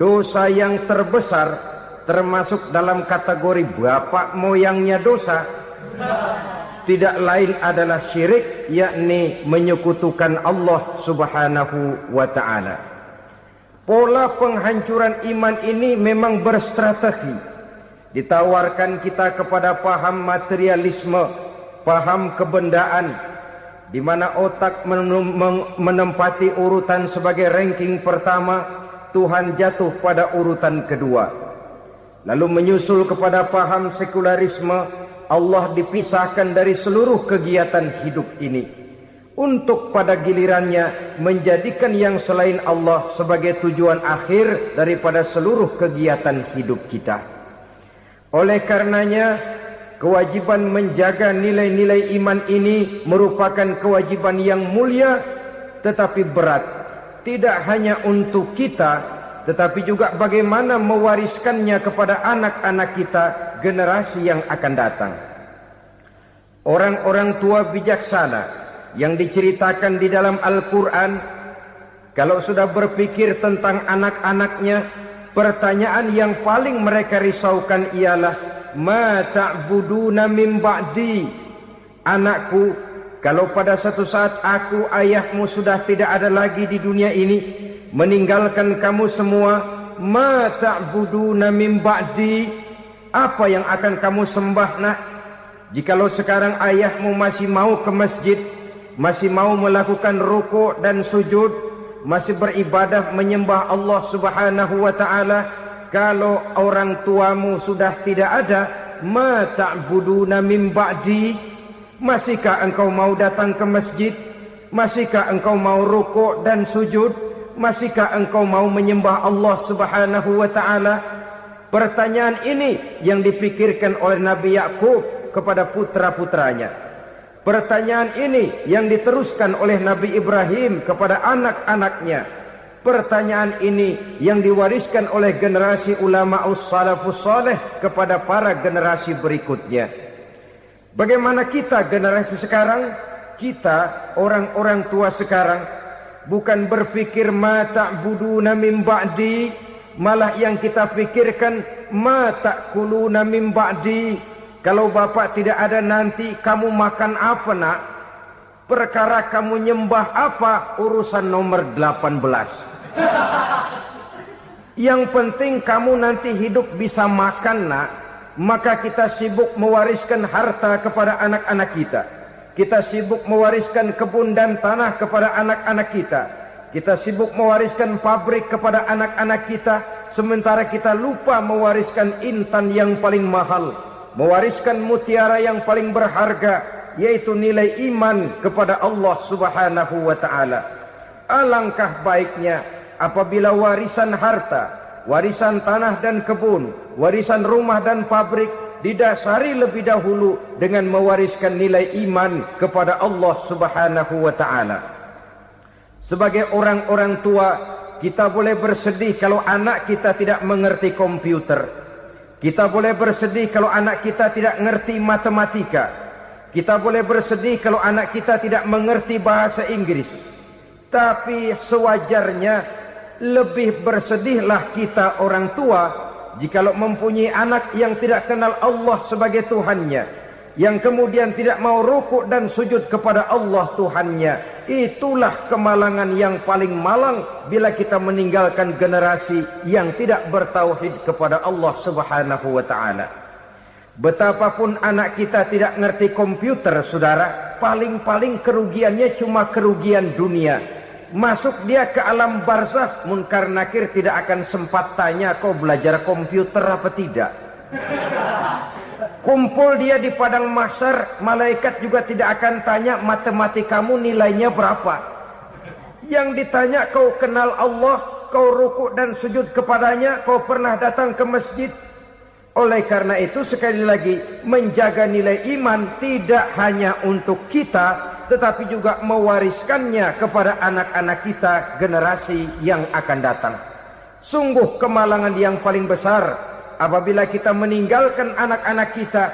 dosa yang terbesar termasuk dalam kategori bapak moyangnya dosa, tidak lain adalah syirik, yakni menyekutukan Allah Subhanahu wa ta'ala. Pola penghancuran iman ini memang berstrategi. Ditawarkan kita kepada paham materialisme, paham kebendaan, di mana otak menempati urutan sebagai ranking pertama, Tuhan jatuh pada urutan kedua. Lalu menyusul kepada paham sekularisme, Allah dipisahkan dari seluruh kegiatan hidup ini, untuk pada gilirannya menjadikan yang selain Allah sebagai tujuan akhir daripada seluruh kegiatan hidup kita. Oleh karenanya, kewajiban menjaga nilai-nilai iman ini merupakan kewajiban yang mulia tetapi berat, tidak hanya untuk kita, tetapi juga bagaimana mewariskannya kepada anak-anak kita, generasi yang akan datang. Orang-orang tua bijaksana yang diceritakan di dalam Al-Quran, kalau sudah berpikir tentang anak-anaknya, pertanyaan yang paling mereka risaukan ialah, ma ta'buduna min ba'di. Anakku, kalau pada satu saat aku, ayahmu sudah tidak ada lagi di dunia ini, meninggalkan kamu semua, ma ta'buduna min ba'di, apa yang akan kamu sembah nak? Jikalau sekarang ayahmu masih mau ke masjid, masih mau melakukan rukuk dan sujud, masih beribadah menyembah Allah Subhanahu wa ta'ala, kalau orang tuamu sudah tidak ada, ma ta'buduna min ba'di, masihkah engkau mau datang ke masjid? Masihkah engkau mau rukuk dan sujud? Masihkah engkau mau menyembah Allah Subhanahu wa ta'ala? Pertanyaan ini yang dipikirkan oleh Nabi Yakub kepada putra-putranya. Pertanyaan ini yang diteruskan oleh Nabi Ibrahim kepada anak-anaknya. Pertanyaan ini yang diwariskan oleh generasi ulama salafus saleh kepada para generasi berikutnya. Bagaimana kita generasi sekarang? Kita orang-orang tua sekarang bukan berfikir ma ta'buduna min ba'di, malah yang kita fikirkan ma ta'kuluna min ba'di. Kalau bapak tidak ada nanti kamu makan apa nak? Perkara kamu nyembah apa, urusan nomor 18. Yang penting kamu nanti hidup bisa makan nak. Maka kita sibuk mewariskan harta kepada anak-anak kita. Kita sibuk mewariskan kebun dan tanah kepada anak-anak kita. Kita sibuk mewariskan pabrik kepada anak-anak kita, sementara kita lupa mewariskan intan yang paling mahal, mewariskan mutiara yang paling berharga, yaitu nilai iman kepada Allah Subhanahu wa ta'ala. Alangkah baiknya apabila warisan harta, warisan tanah dan kebun, warisan rumah dan pabrik didasari lebih dahulu dengan mewariskan nilai iman kepada Allah Subhanahu wa ta'ala. Sebagai orang-orang tua, kita boleh bersedih kalau anak kita tidak mengerti komputer. Kita boleh bersedih kalau anak kita tidak mengerti matematika. Kita boleh bersedih kalau anak kita tidak mengerti bahasa Inggris. Tapi sewajarnya lebih bersedihlah kita orang tua jikalau mempunyai anak yang tidak kenal Allah sebagai Tuhannya, yang kemudian tidak mau rukuk dan sujud kepada Allah Tuhannya. Itulah kemalangan yang paling malang bila kita meninggalkan generasi yang tidak bertauhid kepada Allah Subhanahu wa ta'ala. Betapapun anak kita tidak ngerti komputer, saudara, paling-paling kerugiannya cuma kerugian dunia. Masuk dia ke alam barzakh, munkar nakir tidak akan sempat tanya kau belajar komputer apa tidak. Kumpul dia di padang mahsyar, malaikat juga tidak akan tanya matematikamu nilainya berapa. Yang ditanya kau kenal Allah, kau rukuk dan sujud kepadanya, kau pernah datang ke masjid. Oleh karena itu sekali lagi, menjaga nilai iman tidak hanya untuk kita, tetapi juga mewariskannya kepada anak-anak kita, generasi yang akan datang. Sungguh kemalangan yang paling besar apabila kita meninggalkan anak-anak kita.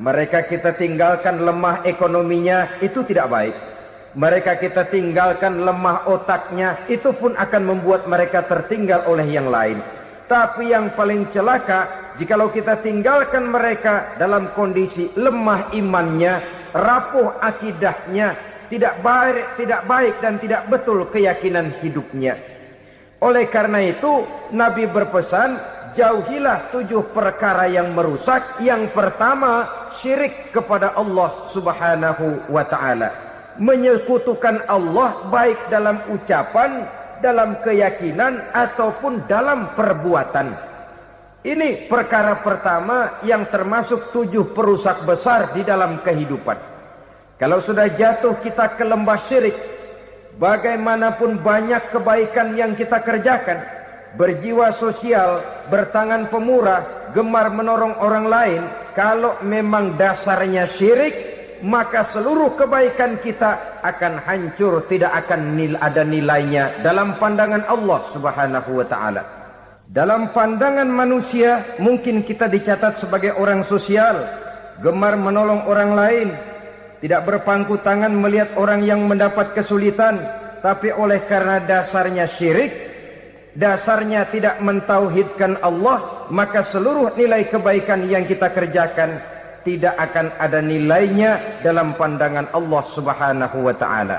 Mereka kita tinggalkan lemah ekonominya, itu tidak baik. Mereka kita tinggalkan lemah otaknya, itu pun akan membuat mereka tertinggal oleh yang lain. Tapi yang paling celaka jikalau kita tinggalkan mereka dalam kondisi lemah imannya, rapuh akidahnya, tidak baik dan tidak betul keyakinan hidupnya. Oleh karena itu Nabi berpesan, jauhilah 7 perkara yang merusak. Yang pertama, syirik kepada Allah Subhanahu wa ta'ala, menyekutukan Allah baik dalam ucapan, dalam keyakinan ataupun dalam perbuatan. Ini perkara pertama yang termasuk 7 perusak besar di dalam kehidupan. Kalau sudah jatuh kita ke lembah syirik, bagaimanapun banyak kebaikan yang kita kerjakan, berjiwa sosial, bertangan pemurah, gemar menolong orang lain, kalau memang dasarnya syirik, maka seluruh kebaikan kita akan hancur, tidak akan ada nilainya dalam pandangan Allah Subhanahu wa ta'ala. Dalam pandangan manusia mungkin kita dicatat sebagai orang sosial, gemar menolong orang lain, tidak berpangku tangan melihat orang yang mendapat kesulitan. Tapi oleh karena dasarnya syirik, dasarnya tidak mentauhidkan Allah, maka seluruh nilai kebaikan yang kita kerjakan tidak akan ada nilainya dalam pandangan Allah Subhanahu wa ta'ala.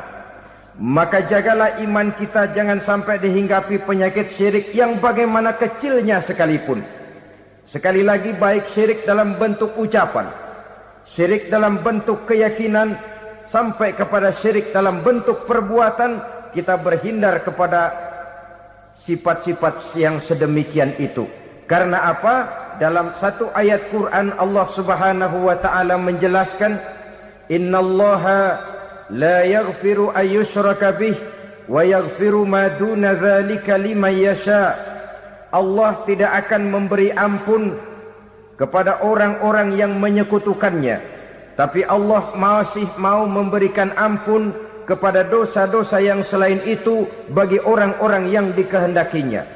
Maka jagalah iman kita jangan sampai dihinggapi penyakit syirik yang bagaimana kecilnya sekalipun. Sekali lagi, baik syirik dalam bentuk ucapan, syirik dalam bentuk keyakinan, sampai kepada syirik dalam bentuk perbuatan, kita berhindar kepada sifat-sifat yang sedemikian itu. Karena apa? Dalam satu ayat Quran Allah Subhanahu wa ta'ala menjelaskan, innallaha la yaghfiru ayyushraka bih wa yaghfiru ma duna dzalika liman yasha. Allah tidak akan memberi ampun kepada orang-orang yang menyekutukannya, tapi Allah masih mau memberikan ampun kepada dosa-dosa yang selain itu bagi orang-orang yang dikehendakinya.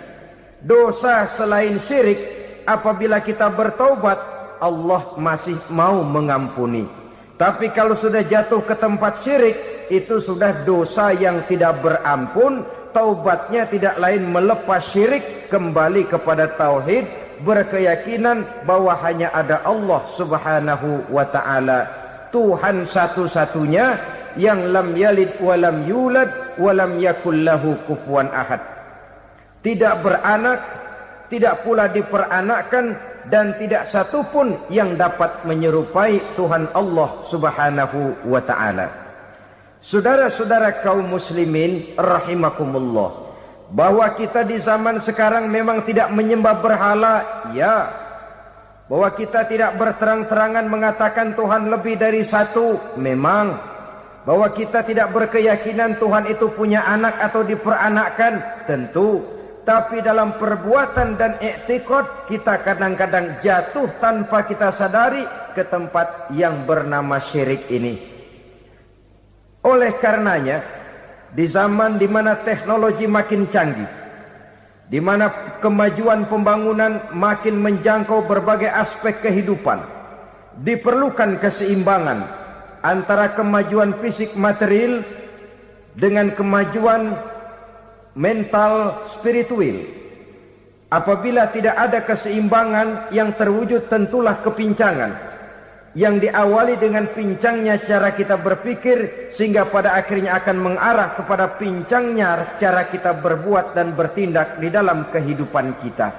Dosa selain syirik, apabila kita bertaubat, Allah masih mau mengampuni. Tapi kalau sudah jatuh ke tempat syirik, itu sudah dosa yang tidak berampun. Taubatnya tidak lain melepas syirik, kembali kepada tauhid, berkeyakinan bahwa hanya ada Allah Subhanahu wa ta'ala, Tuhan satu-satunya yang lam yalid walam yulad walam yakul lahu kufuwan ahad. Tidak beranak, tidak pula diperanakkan, dan tidak satupun yang dapat menyerupai Tuhan Allah Subhanahu wa ta'ala. Saudara-saudara kaum muslimin rahimakumullah, bahwa kita di zaman sekarang memang tidak menyembah berhala, ya. Bahwa kita tidak berterang-terangan mengatakan Tuhan lebih dari satu, memang. Bahwa kita tidak berkeyakinan Tuhan itu punya anak atau diperanakkan, tentu. Tapi dalam perbuatan dan i'tiqad kita kadang-kadang jatuh tanpa kita sadari ke tempat yang bernama syirik ini. Oleh karenanya, di zaman di mana teknologi makin canggih, di mana kemajuan pembangunan makin menjangkau berbagai aspek kehidupan, diperlukan keseimbangan antara kemajuan fisik material dengan kemajuan mental spiritual. Apabila tidak ada keseimbangan yang terwujud, tentulah kepincangan yang diawali dengan pincangnya cara kita berpikir, sehingga pada akhirnya akan mengarah kepada pincangnya cara kita berbuat dan bertindak di dalam kehidupan kita.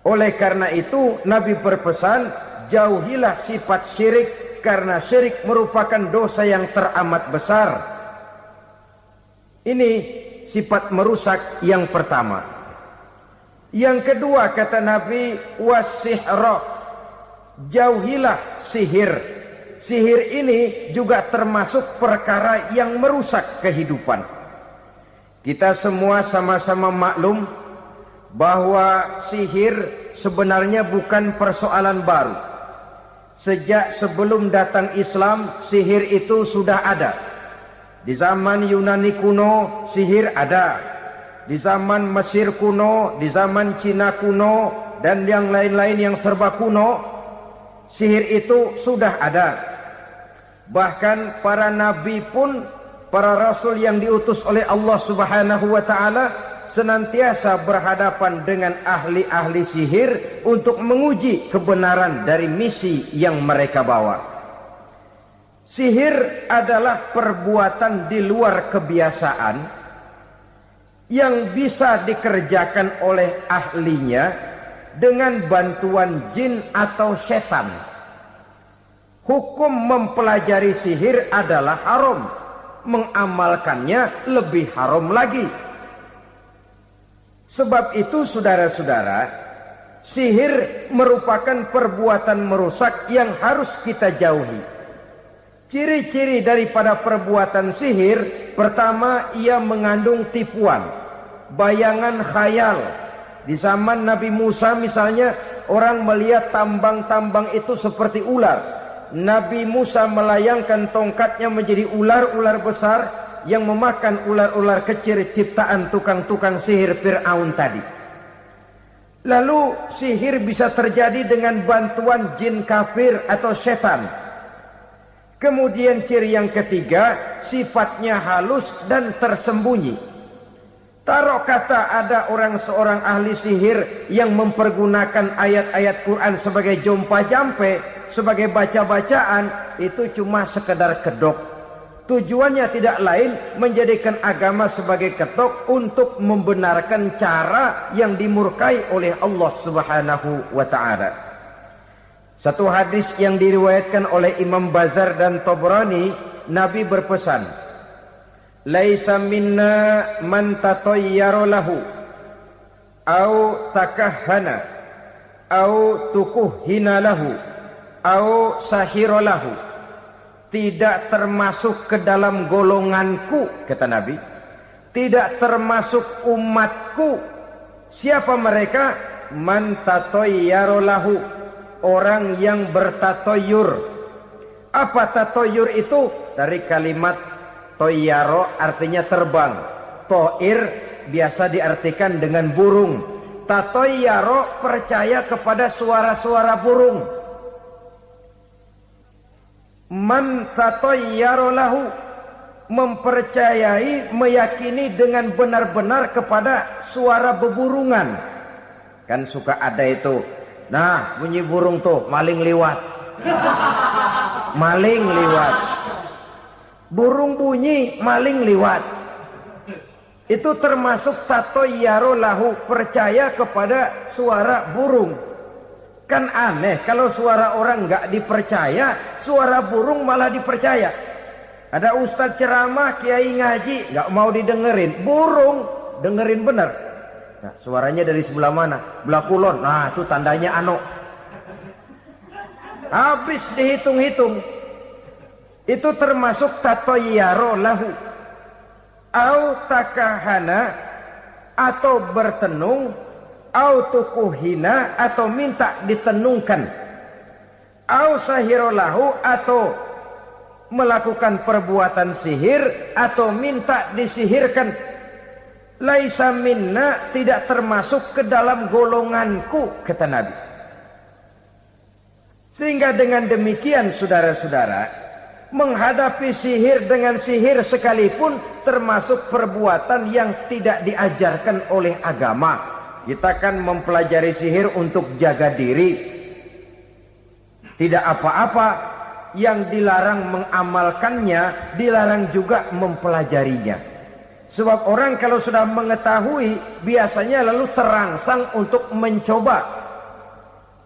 Oleh karena itu Nabi berpesan, jauhilah sifat syirik, karena syirik merupakan dosa yang teramat besar. Ini sifat merusak yang pertama. Yang kedua, kata Nabi, wasihra, jauhilah sihir. Sihir ini juga termasuk perkara yang merusak kehidupan. Kita semua sama-sama maklum bahwa sihir sebenarnya bukan persoalan baru. Sejak sebelum datang Islam, sihir itu sudah ada. Di zaman Yunani kuno, sihir ada. Di zaman Mesir kuno, di zaman Cina kuno, dan yang lain-lain yang serba kuno, sihir itu sudah ada. Bahkan para nabi pun, para rasul yang diutus oleh Allah Subhanahu wa ta'ala, senantiasa berhadapan dengan ahli-ahli sihir untuk menguji kebenaran dari misi yang mereka bawa. Sihir adalah perbuatan di luar kebiasaan yang bisa dikerjakan oleh ahlinya dengan bantuan jin atau setan. Hukum mempelajari sihir adalah haram, mengamalkannya lebih haram lagi. Sebab itu saudara-saudara, sihir merupakan perbuatan merusak yang harus kita jauhi. Ciri-ciri daripada perbuatan sihir, pertama, ia mengandung tipuan, bayangan khayal. Di zaman Nabi Musa misalnya, orang melihat tambang-tambang itu seperti ular. Nabi Musa melayangkan tongkatnya menjadi ular-ular besar yang memakan ular-ular kecil ciptaan tukang-tukang sihir Fir'aun tadi. Lalu sihir bisa terjadi dengan bantuan jin kafir atau setan. Kemudian ciri yang ketiga, sifatnya halus dan tersembunyi. Taruh kata ada seorang ahli sihir yang mempergunakan ayat-ayat Quran sebagai jompa-jampe, sebagai baca-bacaan, itu cuma sekedar kedok. Tujuannya tidak lain menjadikan agama sebagai kedok untuk membenarkan cara yang dimurkai oleh Allah Subhanahu wa ta'ala. Satu hadis yang diriwayatkan oleh Imam Bazar dan Tabrani, Nabi berpesan, "Laisa minna man tatayyara lahu au takahhana au tukuhhina lahu au sahira lahu." Tidak termasuk ke dalam golonganku, kata Nabi. Tidak termasuk umatku. Siapa mereka? Man tatayyara lahu, orang yang bertatoyur. Apa tatoyur itu? Dari kalimat toyaro, artinya terbang. Toir biasa diartikan dengan burung. Tatoyaro percaya kepada suara-suara burung. Man tatayyara lahu, mempercayai, meyakini dengan benar-benar kepada suara beburungan. Kan suka ada itu, nah bunyi burung tuh, maling liwat. Maling liwat. Burung bunyi, maling liwat. Itu termasuk tatayyara lahu, percaya kepada suara burung. Kan aneh kalau suara orang nggak dipercaya, suara burung malah dipercaya. Ada ustadz ceramah, kiai ngaji, nggak mau didengerin, burung dengerin bener. Nah, suaranya dari sebelah mana? Belah kulon. Nah, itu tandanya ano. Habis dihitung-hitung. Itu termasuk tatayyara lahu. Au takahana, atau bertenung, au tukuhina, atau minta ditenungkan, au sahirolahu, atau melakukan perbuatan sihir atau minta disihirkan. Laisa minna, tidak termasuk ke dalam golonganku, kata Nabi. Sehingga dengan demikian saudara-saudara, menghadapi sihir dengan sihir sekalipun termasuk perbuatan yang tidak diajarkan oleh agama. Kita kan mempelajari sihir untuk jaga diri. Tidak apa-apa, yang dilarang mengamalkannya, dilarang juga mempelajarinya. Sebab orang kalau sudah mengetahui, biasanya lalu terangsang untuk mencoba.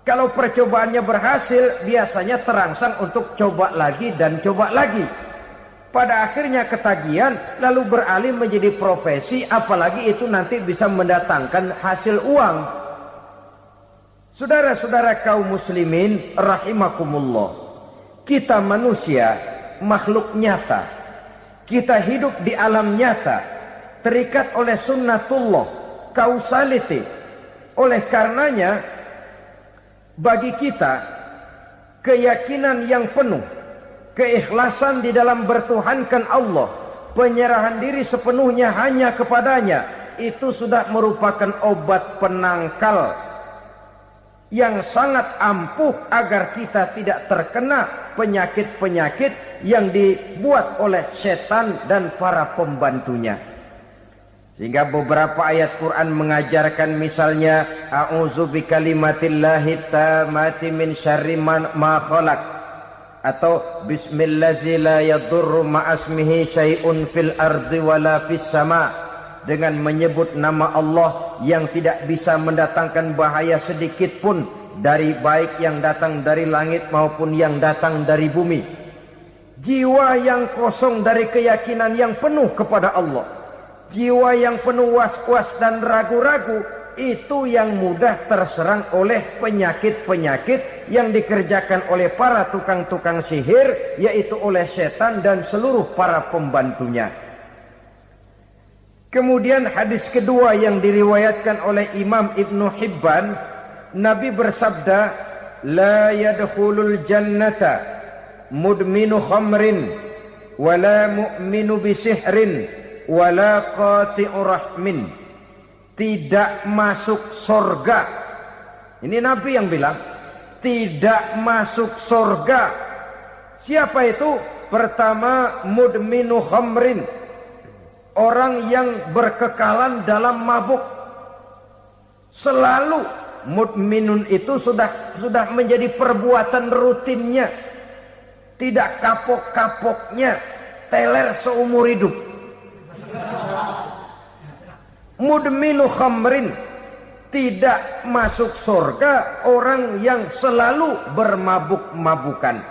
Kalau percobaannya berhasil, biasanya terangsang untuk coba lagi dan coba lagi. Pada akhirnya ketagihan, lalu beralih menjadi profesi, apalagi itu nanti bisa mendatangkan hasil uang. Saudara-saudara kaum muslimin rahimakumullah, kita manusia makhluk nyata. Kita hidup di alam nyata, terikat oleh sunnatullah, causality. Oleh karenanya, bagi kita keyakinan yang penuh, keikhlasan di dalam bertuhankan Allah, penyerahan diri sepenuhnya hanya kepadanya, itu sudah merupakan obat penangkal yang sangat ampuh agar kita tidak terkena penyakit-penyakit yang dibuat oleh setan dan para pembantunya. Sehingga beberapa ayat Quran mengajarkan misalnya a'udzu bikalimatillahi tammati min syarri ma khalaq, atau bismillazi la yadurru ma'asmihi syai'un fil ardi wala fis sama, dengan menyebut nama Allah yang tidak bisa mendatangkan bahaya sedikit pun dari baik yang datang dari langit maupun yang datang dari bumi. Jiwa yang kosong dari keyakinan yang penuh kepada Allah, jiwa yang penuh was-was dan ragu-ragu, itu yang mudah terserang oleh penyakit-penyakit yang dikerjakan oleh para tukang-tukang sihir, yaitu oleh setan dan seluruh para pembantunya. Kemudian hadis kedua yang diriwayatkan oleh Imam Ibnu Hibban, Nabi bersabda, la yadkhulul jannata mudminu khamrin wala mu'minu bisihrin wala qati'u rahmin. Tidak masuk surga. Ini Nabi yang bilang, tidak masuk surga. Siapa itu? Pertama, mudminu khamrin, orang yang berkekalan dalam mabuk. Selalu mudminun itu sudah menjadi perbuatan rutinnya, tidak kapok-kapoknya, teler seumur hidup. Mudminu khamrin, tidak masuk surga orang yang selalu bermabuk-mabukan.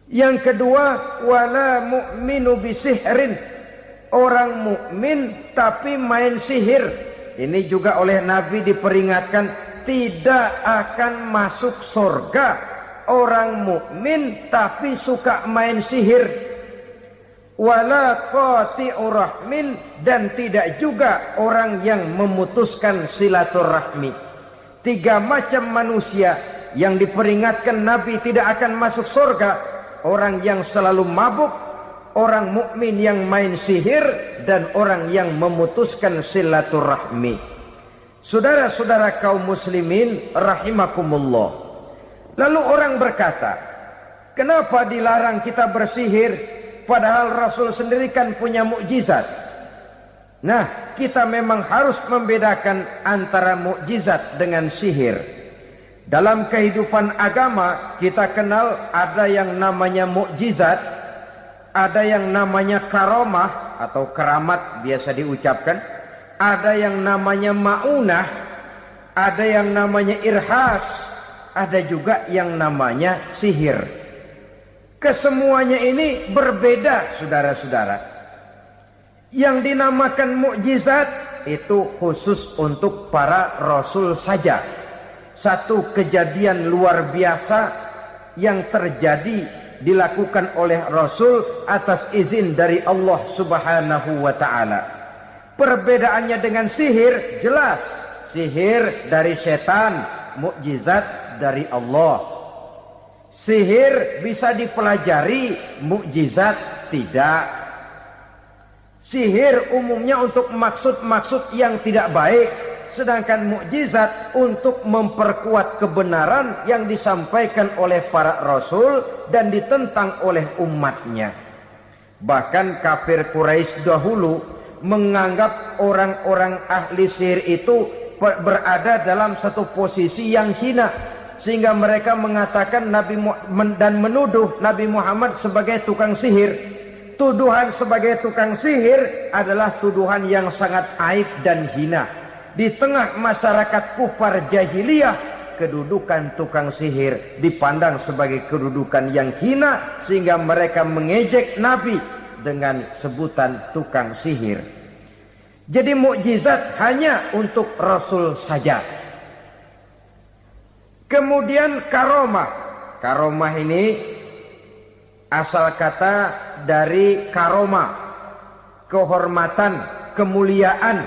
Yang kedua, wala mu'minu bisihrin, orang mukmin tapi main sihir. Ini juga oleh Nabi diperingatkan, tidak akan masuk surga orang mukmin tapi suka main sihir. Wala qati'u rahmin, dan tidak juga orang yang memutuskan silaturahmi. Tiga macam manusia yang diperingatkan Nabi tidak akan masuk surga: orang yang selalu mabuk, orang mukmin yang main sihir, dan orang yang memutuskan silaturahmi. Saudara-saudara kaum muslimin rahimakumullah. Lalu orang berkata, kenapa dilarang kita bersihir? Padahal Rasul sendiri kan punya mukjizat. Nah, kita memang harus membedakan antara mukjizat dengan sihir. Dalam kehidupan agama kita kenal ada yang namanya mukjizat, ada yang namanya karomah atau keramat biasa diucapkan, ada yang namanya maunah, ada yang namanya irhas, ada juga yang namanya sihir. Kesemuanya ini berbeda, saudara-saudara. Yang dinamakan mukjizat itu khusus untuk para rasul saja. Satu kejadian luar biasa yang terjadi dilakukan oleh rasul atas izin dari Allah Subhanahu wa taala. Perbedaannya dengan sihir jelas. Sihir dari setan, mukjizat dari Allah. Sihir bisa dipelajari, mukjizat tidak. Sihir umumnya untuk maksud-maksud yang tidak baik, sedangkan mukjizat untuk memperkuat kebenaran yang disampaikan oleh para rasul dan ditentang oleh umatnya. Bahkan kafir Quraisy dahulu menganggap orang-orang ahli sihir itu berada dalam satu posisi yang hina, sehingga mereka mengatakan dan menuduh Nabi Muhammad sebagai tukang sihir. Tuduhan sebagai tukang sihir adalah tuduhan yang sangat aib dan hina. Di tengah masyarakat kufar jahiliyah, kedudukan tukang sihir dipandang sebagai kedudukan yang hina, sehingga mereka mengejek Nabi dengan sebutan tukang sihir. Jadi mukjizat hanya untuk Rasul saja. Kemudian karomah. Karomah ini asal kata dari karomah, kehormatan, kemuliaan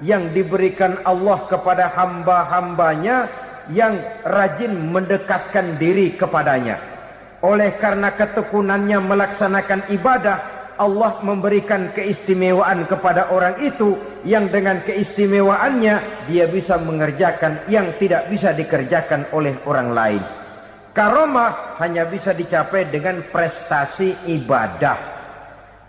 yang diberikan Allah kepada hamba-hambanya yang rajin mendekatkan diri kepadanya. Oleh karena ketekunannya melaksanakan ibadah, Allah memberikan keistimewaan kepada orang itu, yang dengan keistimewaannya dia bisa mengerjakan yang tidak bisa dikerjakan oleh orang lain. Karomah hanya bisa dicapai dengan prestasi ibadah.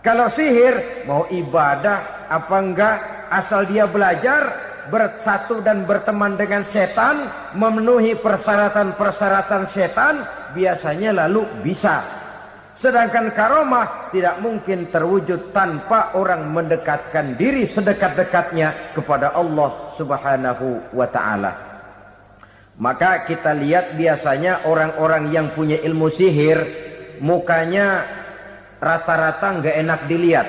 Kalau sihir mau ibadah apa enggak, asal dia belajar, bersatu dan berteman dengan setan, memenuhi persyaratan-persyaratan setan, biasanya lalu bisa. Sedangkan karomah tidak mungkin terwujud tanpa orang mendekatkan diri sedekat-dekatnya kepada Allah Subhanahu wa ta'ala. Maka kita lihat biasanya orang-orang yang punya ilmu sihir, mukanya rata-rata nggak enak dilihat.